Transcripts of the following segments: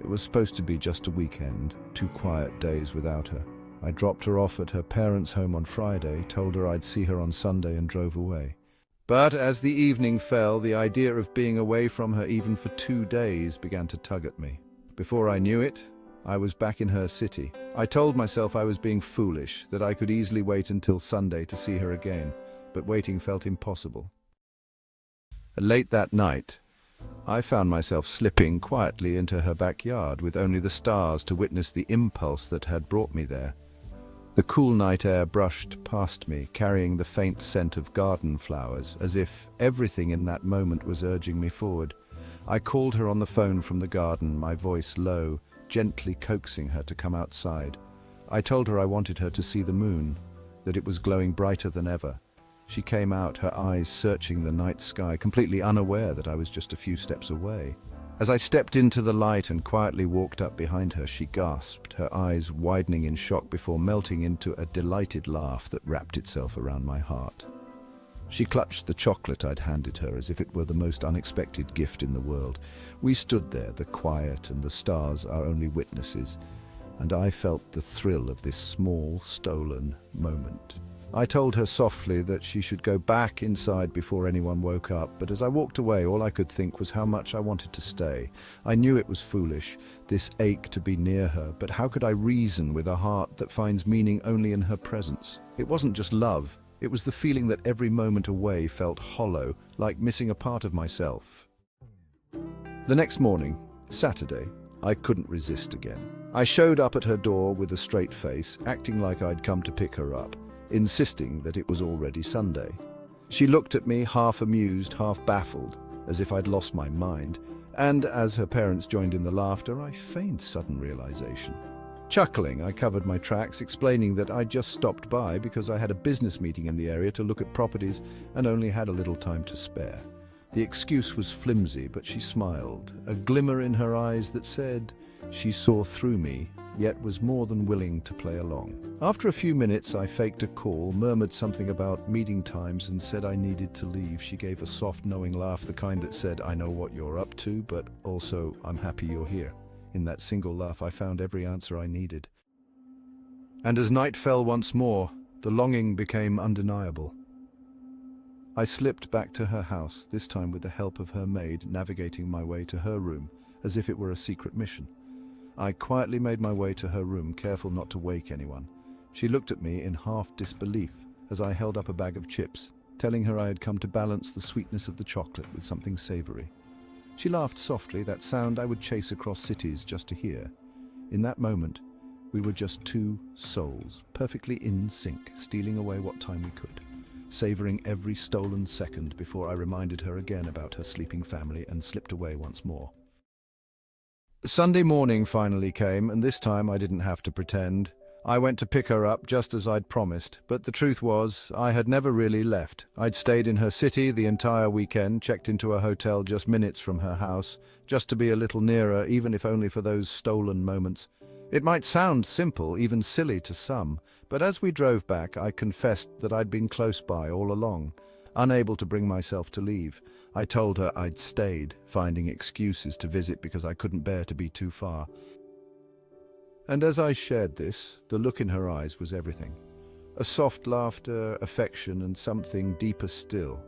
It was supposed to be just a weekend, 2 quiet days without her. I dropped her off at her parents' home on Friday, told her I'd see her on Sunday and drove away. But as the evening fell, the idea of being away from her even for 2 days began to tug at me. Before I knew it, I was back in her city. I told myself I was being foolish, that I could easily wait until Sunday to see her again, but waiting felt impossible. Late that night, I found myself slipping quietly into her backyard with only the stars to witness the impulse that had brought me there. The cool night air brushed past me, carrying the faint scent of garden flowers, as if everything in that moment was urging me forward. I called her on the phone from the garden, my voice low, gently coaxing her to come outside. I told her I wanted her to see the moon, that it was glowing brighter than ever. She came out, her eyes searching the night sky, completely unaware that I was just a few steps away. As I stepped into the light and quietly walked up behind her, she gasped, her eyes widening in shock before melting into a delighted laugh that wrapped itself around my heart. She clutched the chocolate I'd handed her as if it were the most unexpected gift in the world. We stood there, the quiet and the stars our only witnesses, and I felt the thrill of this small, stolen moment. I told her softly that she should go back inside before anyone woke up, but as I walked away, all I could think was how much I wanted to stay. I knew it was foolish, this ache to be near her, but how could I reason with a heart that finds meaning only in her presence? It wasn't just love. It was the feeling that every moment away felt hollow, like missing a part of myself. The next morning, Saturday, I couldn't resist again. I showed up at her door with a straight face, acting like I'd come to pick her up, insisting that it was already Sunday. She looked at me, half amused, half baffled, as if I'd lost my mind, and as her parents joined in the laughter, I feigned sudden realization. Chuckling, I covered my tracks, explaining that I'd just stopped by because I had a business meeting in the area to look at properties and only had a little time to spare. The excuse was flimsy, but she smiled, a glimmer in her eyes that said she saw through me, yet was more than willing to play along. After a few minutes, I faked a call, murmured something about meeting times, and said I needed to leave. She gave a soft, knowing laugh, the kind that said, "I know what you're up to, but also I'm happy you're here." In that single laugh, I found every answer I needed. And as night fell once more, the longing became undeniable. I slipped back to her house, this time with the help of her maid, navigating my way to her room, as if it were a secret mission. I quietly made my way to her room, careful not to wake anyone. She looked at me in half disbelief as I held up a bag of chips, telling her I had come to balance the sweetness of the chocolate with something savory. She laughed softly, that sound I would chase across cities just to hear. In that moment, we were just two souls, perfectly in sync, stealing away what time we could, savoring every stolen second before I reminded her again about her sleeping family and slipped away once more. Sunday morning finally came, and this time I didn't have to pretend. I went to pick her up just as I'd promised, but the truth was, I had never really left. I'd stayed in her city the entire weekend, checked into a hotel just minutes from her house, just to be a little nearer, even if only for those stolen moments. It might sound simple, even silly to some, but as we drove back, I confessed that I'd been close by all along, unable to bring myself to leave. I told her I'd stayed, finding excuses to visit because I couldn't bear to be too far. And as I shared this, the look in her eyes was everything. A soft laughter, affection, and something deeper still.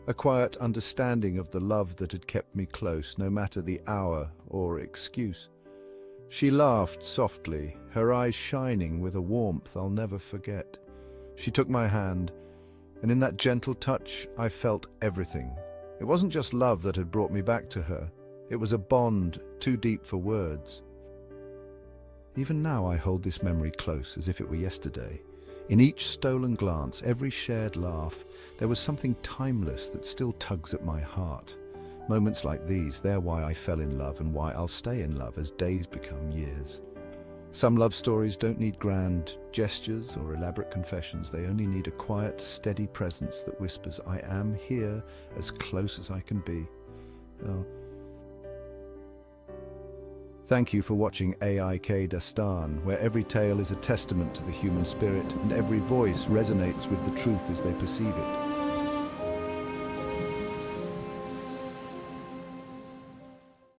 A quiet understanding of the love that had kept me close, no matter the hour or excuse. She laughed softly, her eyes shining with a warmth I'll never forget. She took my hand, and in that gentle touch, I felt everything. It wasn't just love that had brought me back to her. It was a bond too deep for words. Even now I hold this memory close, as if it were yesterday. In each stolen glance, every shared laugh, there was something timeless that still tugs at my heart. Moments like these, they're why I fell in love and why I'll stay in love as days become years. Some love stories don't need grand gestures or elaborate confessions. They only need a quiet, steady presence that whispers, "I am here, as close as I can be." Oh. Thank you for watching aikdastaan, where every tale is a testament to the human spirit and every voice resonates with the truth as they perceive it.